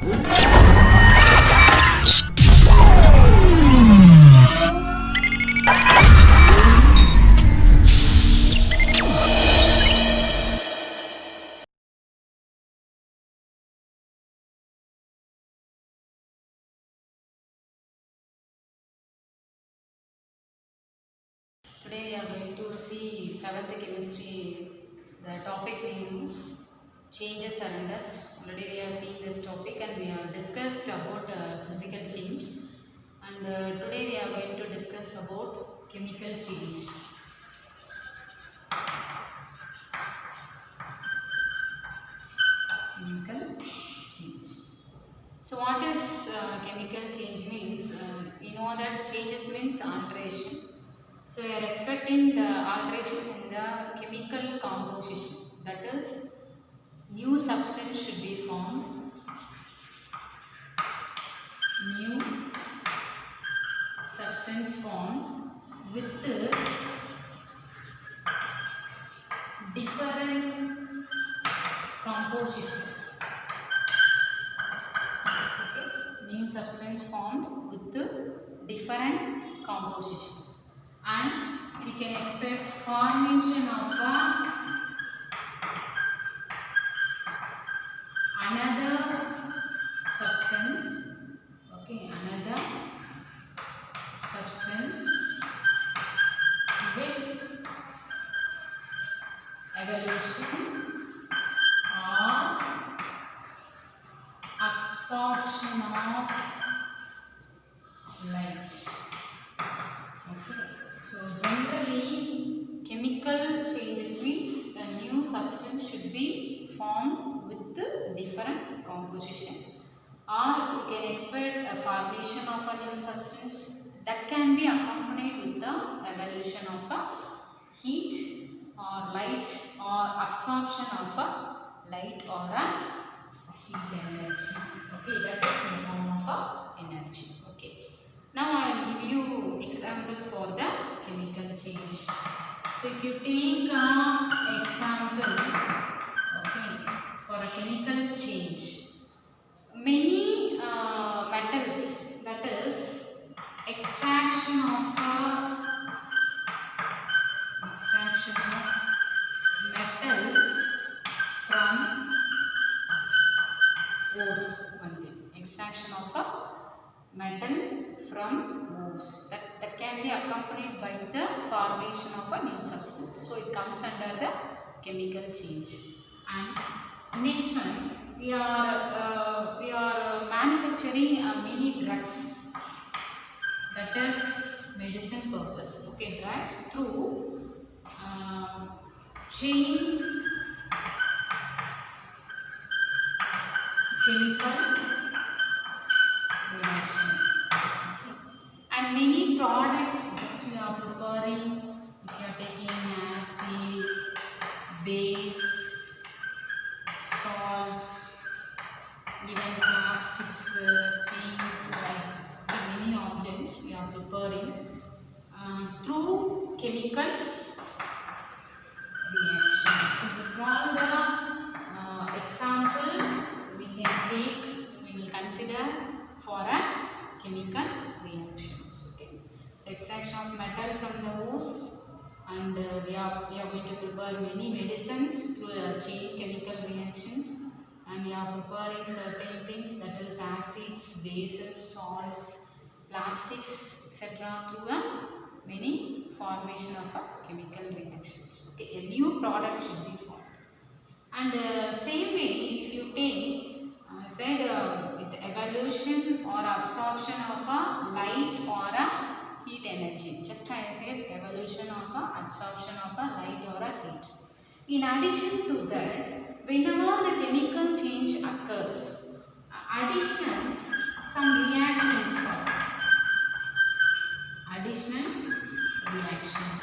Today we are going to see 7th chemistry. The topic name is changes around us. Already we have seen this topic and we have discussed about physical change. And today we are going to discuss about chemical change. Chemical change. So what is chemical change means? We know that changes means alteration. So we are expecting the alteration in the chemical composition. That is, new substance should be formed. New substance formed with different composition. Okay. New substance formed with different composition. And we can expect formation of another substance, okay, another substance with evolution or absorption of light. Okay. So generally, chemical changes means a new substance should be formed with different composition, or you can expect a formation of a new substance that can be accompanied with the evolution of a heat or light or absorption of a light or a heat energy. Okay, that is in form of a energy. Okay. Now I will give you example for the chemical change. So if you take an example, okay, for a chemical change, many metals, that is extraction of metals from ores. One thing, extraction of a metal from ores, that can be accompanied by the formation of a new substance. So it comes under the chemical change. And next one, we are manufacturing many drugs, that is medicine purpose. Okay, drugs through chain chemical reaction. And many products this we are preparing, if you are taking acid, base, salts, even plastics, things like many objects we are preparing through chemical reaction. So this is all the example we can take, we will consider for a chemical reactions. Okay. So extraction of metal from the ores, and we are going to prepare many medicines through chain chemical reactions, and we are preparing certain things, that is acids, bases, salts, plastics, etc. through many formation of chemical reactions. Okay. A new product should be formed. And same way, if you take said with evolution or absorption of a light or a heat energy. Just I said evolution of a absorption of a light or a heat. In addition to that, whenever the chemical change occurs, additional some reactions first. Additional reactions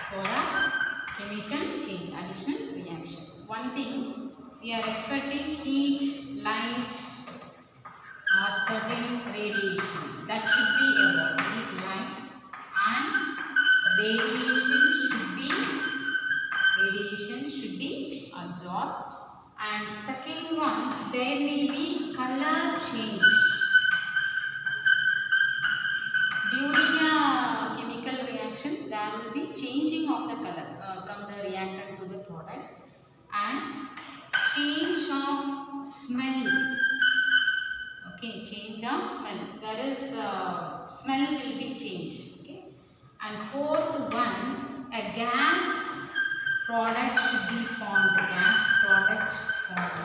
for a chemical change. Additional reaction. One thing, we are expecting heat, light, or certain radiation. That should be about heat, light, and radiation should be absorbed. And second one, there may be color change. change of smell. That is smell will be changed. Okay. And fourth one, a gas product should be formed. Gas product formed.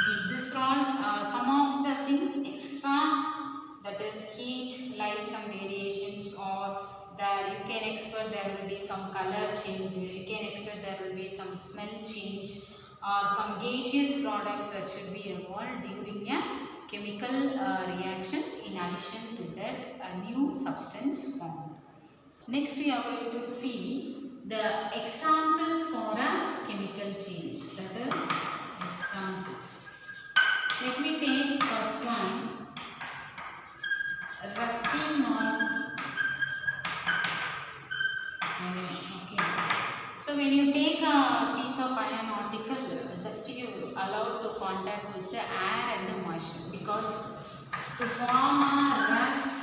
Okay. This all some of the things extra, that is heat, light, some variations, or there you can expect there will be some color change, you can expect there will be some smell change, or some gaseous products that should be involved during a chemical reaction. In addition to that, a new substance formed. Next we are going to see the examples for a chemical change, that is examples. Let me take first one, rusting of iron. Okay. So when you take a piece of iron article, just you allow to contact with the air and the moisture, because to form a rust,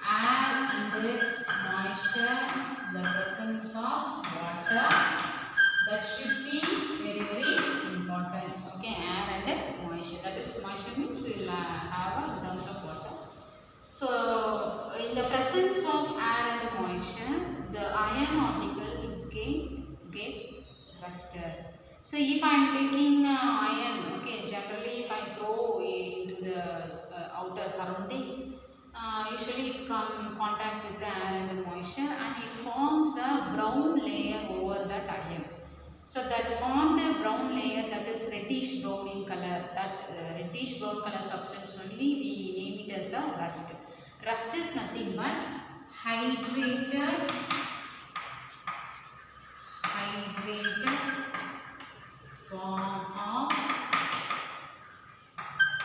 air and the moisture, the presence of water, that should be very important. Okay, air and the moisture. That is, moisture means we will have in terms of water. So in the presence of air and moisture, the iron article can get rusted. So if I am taking iron, okay, generally if I throw into the outer surroundings, usually it come in contact with the air and the moisture, and it forms a brown layer over that iron. So that formed brown layer, that is reddish brown in color, that reddish brown color substance only we name it as a rust. Rust is nothing but hydrated form of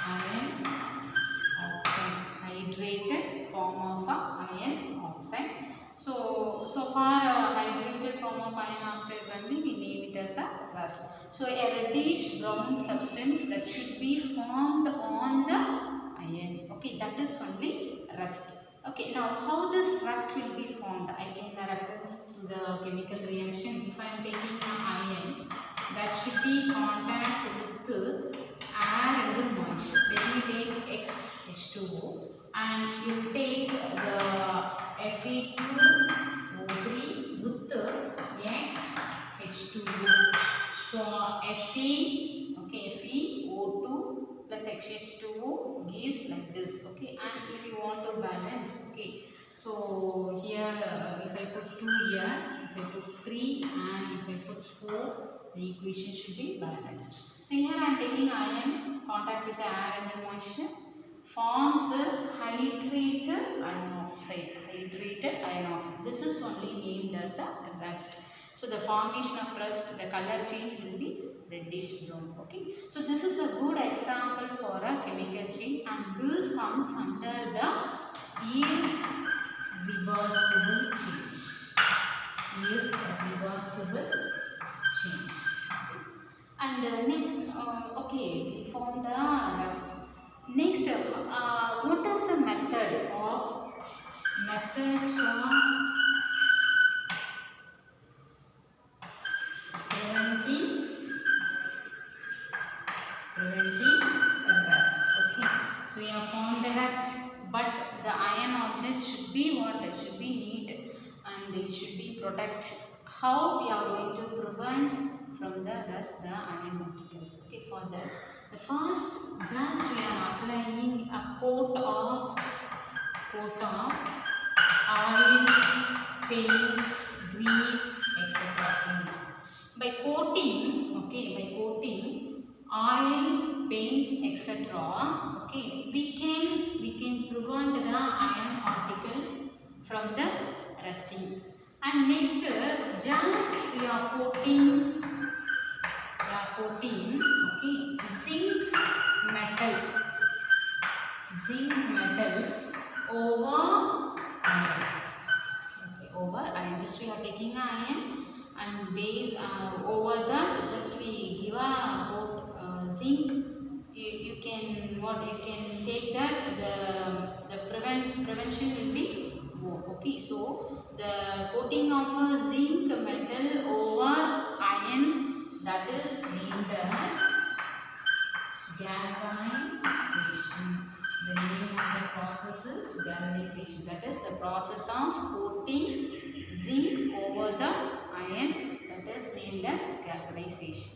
iron oxide. Hydrated form of iron oxide. So far hydrated form of iron oxide only we name it as a rust. So a reddish brown substance that should be formed on the iron. Okay, that is only rust. Okay, now how this rust will be formed? I can reference to the chemical reaction. If I am taking an iron, that should be contact with air and the moisture. Let me take H2O, and you take the Fe2O3 with H2O. So FeO2 plus H2O gives like this. Okay, and if you want to balance, okay, so here if I put 2 here, if I put 3, and if I put 4, the equation should be balanced. So here I am taking iron, contact with the air and the moisture, forms a hydrated iron oxide. This is only named as a rust. So the formation of rust, the color change will be reddish brown. Okay. So this is a good example for a chemical change, and this comes under the irreversible change. Irreversible change. Okay. And next, okay, we found the rust. Next, what is the methods of preventing rust? Okay, so we have found the rust, but the iron object should be what? It should be neat and it should be protected. How we are going to prevent from the rust the iron particles? Okay, for that, the first, just we are applying a coat of oil, paint, grease, etc. By coating, okay, oil, paints, etc. Okay, we can prevent the iron particle from the rusting. And next, just we are coating, okay, zinc metal over iron. Okay, over iron. Just we are taking iron and base over that. Just we give a coat zinc. You can take that. The prevention will be more. Okay, so the coating of a zinc metal over iron, that is named as galvanized galvanization. That is the process of coating zinc over the iron, that is named as galvanization.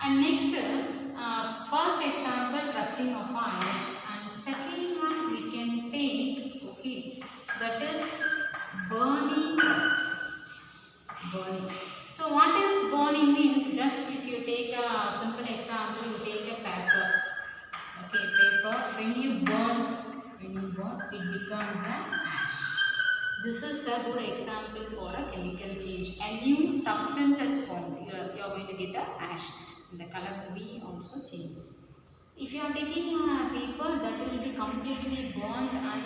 And next, first example, rusting of iron, and second one we can take, okay, that is burning process. Burning. So what is burning means, just if you take a simple example, you take a paper. Okay, paper, when you burn, it becomes an ash. This is a good example for a chemical change. A new substance is formed. You are going to get a ash. The color will be also changes. If you are taking a paper, that will be completely burned, and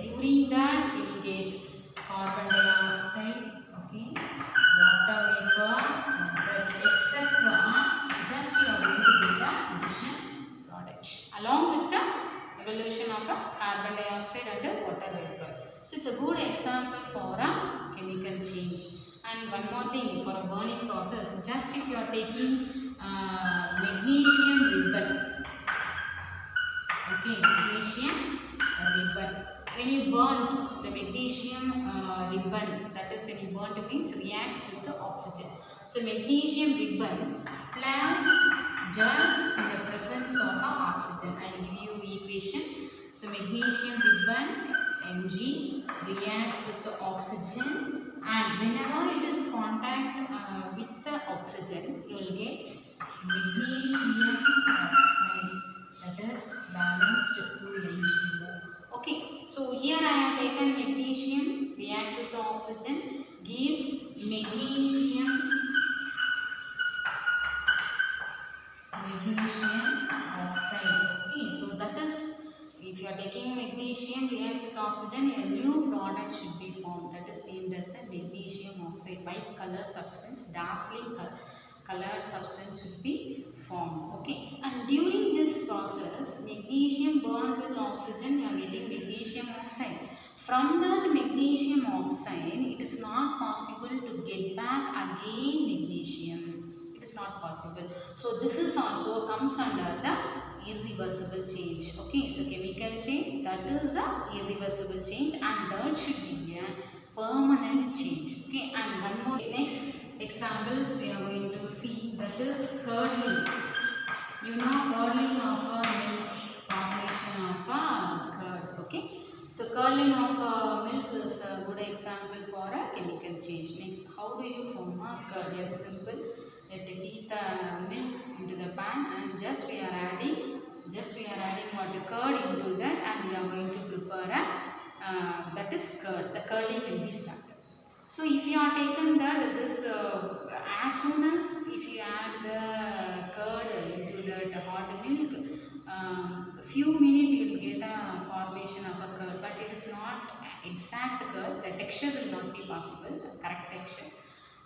during that you will get carbon dioxide, okay, water vapor, etc. Just you are going to get the additional product along with the evolution of a carbon dioxide and the water vapor. So it's a good example for a chemical change. And one more thing, for a burning process, just if you are taking magnesium ribbon, okay, magnesium ribbon. When you burn the magnesium ribbon, that is when you burn means reacts with the oxygen. So magnesium ribbon plus just in the presence of oxygen. I will give you the equation. So magnesium ribbon Mg reacts with the oxygen, and whenever it is contact with the oxygen, you will get magnesium oxide, that is balanced to Mg. Okay, so here I have taken magnesium reacts with the oxygen, gives magnesium oxide. Okay, so that is, if you are taking magnesium reacts with oxygen, a new product should be formed, that is named as a magnesium oxide. White color substance, dazzling colored substance will be formed. Okay, and during this process, magnesium burned with oxygen, you are getting magnesium oxide. From the magnesium oxide, it is not possible to get back again magnesium. It is not possible. So this is also comes under the irreversible change. Okay, so chemical change, that is a irreversible change, and that should be a permanent change. Okay, and one more next examples we are going to see, that is curdling. You know, curdling of a milk, formation of a curd. Okay, so curdling of a milk is a good example for a chemical change. Next, how do you form a curd? Very simple. Let heat the milk into the pan, and just we are adding what curd into that, and we are going to prepare a that is curd. The curdling will be started. So if you are taken that this as soon as if you add the curd into that hot milk, few minutes you will get a formation of a curd, but it is not exact curd. The texture will not be possible, the correct texture.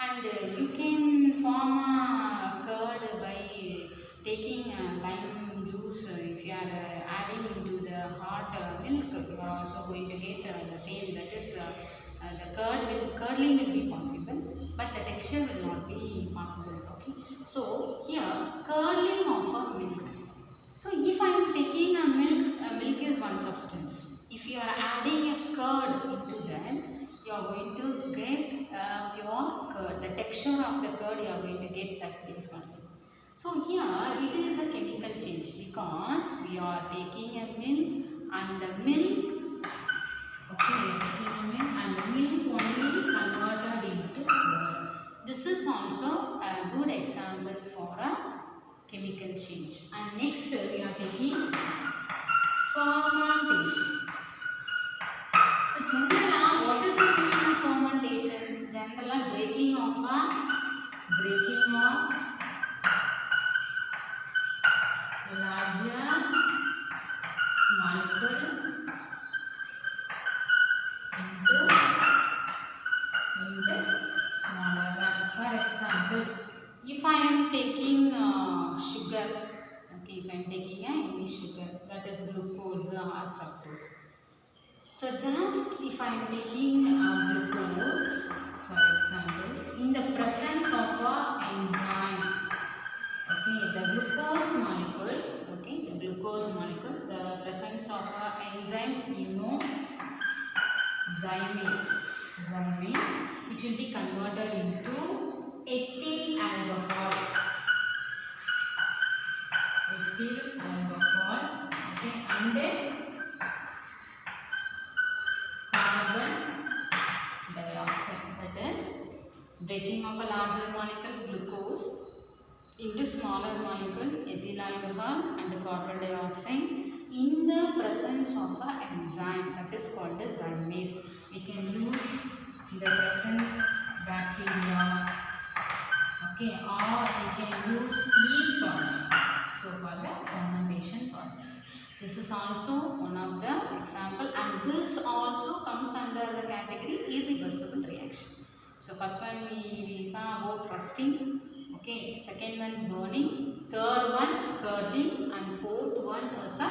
And you can form a curd by taking lime juice. If you are adding into the hot milk, you are also going to get the same, that is the curdling will be possible, but the texture will not be possible. Okay, so here curdling of a milk. So if I am taking a milk is one substance. If you are adding a curd into that, you are going to get pure curd. The texture of the curd you are going to get, that is one thing. So here it is a chemical change, because we are taking a milk, and the milk, okay, taking a milk, and the milk only converted into curd. This is also a good example for a chemical change. And next we are taking fermentation. So generally, what is the meaning of fermentation? Generally, breaking of larger molecule into smaller one. For example, if I am taking sugar, okay, if I am taking any sugar, that is glucose or fructose. So just if I am taking glucose, for example, in the presence of an enzyme, okay, the glucose molecule, the presence of an enzyme, you know, ethyl alcohol, okay, and carbon dioxide. That is breaking of a larger molecule glucose into smaller molecule ethyl alcohol and carbon dioxide in the presence of an enzyme that is called the zymase. We can use in the presence bacteria, okay, or we can use yeast also, so for the fermentation process. This is also one of the example, and this also comes under the category irreversible reaction. So first one we saw about rusting, okay, second one burning, third one curdling, and fourth one is a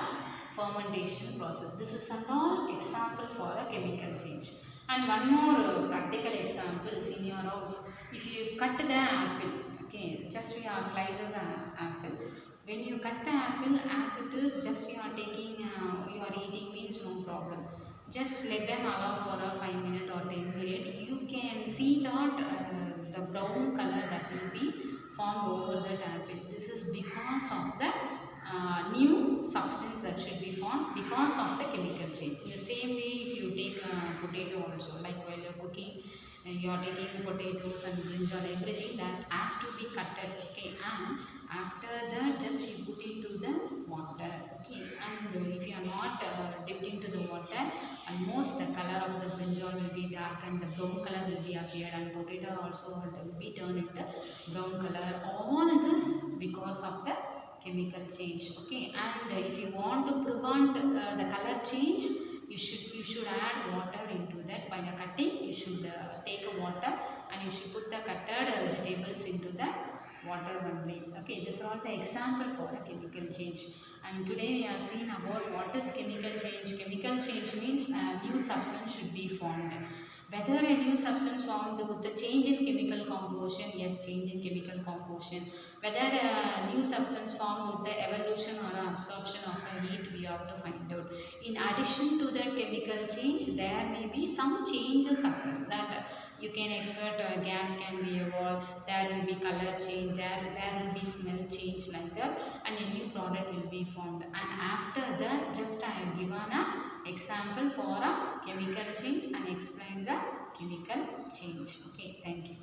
fermentation process. This is an all example for a chemical change. And one more practical example is in your house. If you cut the apple, okay, just we are slices an apple. When you cut the apple as it is, just you are taking, you are eating means no problem. Just let them allow for a 5 minute or 10 minute. You can see that the brown color that will be formed over that apple. This is because of the new substance that should be formed because of the chemical change. In the same way, if you take potato also, like while you are cooking, you are taking potatoes and brinjal, everything that has to be cutted, okay, and after that just you put into the water, okay, and if you are not dipped into the water, almost the color of the brinjal will be dark and the brown color will be appeared, and potato also will be turned into brown color. All this because of the chemical change, okay. And if you want to prevent the color change, you should add water into that. By the cutting, you should take a water and you should put the cutted vegetables into the water only, okay. These are all the example for a chemical change. And today we have seen about what is chemical change. Chemical change means a new substance should be formed. Whether a new substance formed with the change in chemical composition, yes, change in chemical composition. Whether a new substance formed with the evolution or absorption of a heat, we have to find out. In addition to that chemical change, there may be some changes occurs that you can expect gas can be evolved, there will be color change, there will be smell change like that, and a new product will be formed. And after that, just I have given an example for a chemical change and explain the chemical change. Okay, thank you.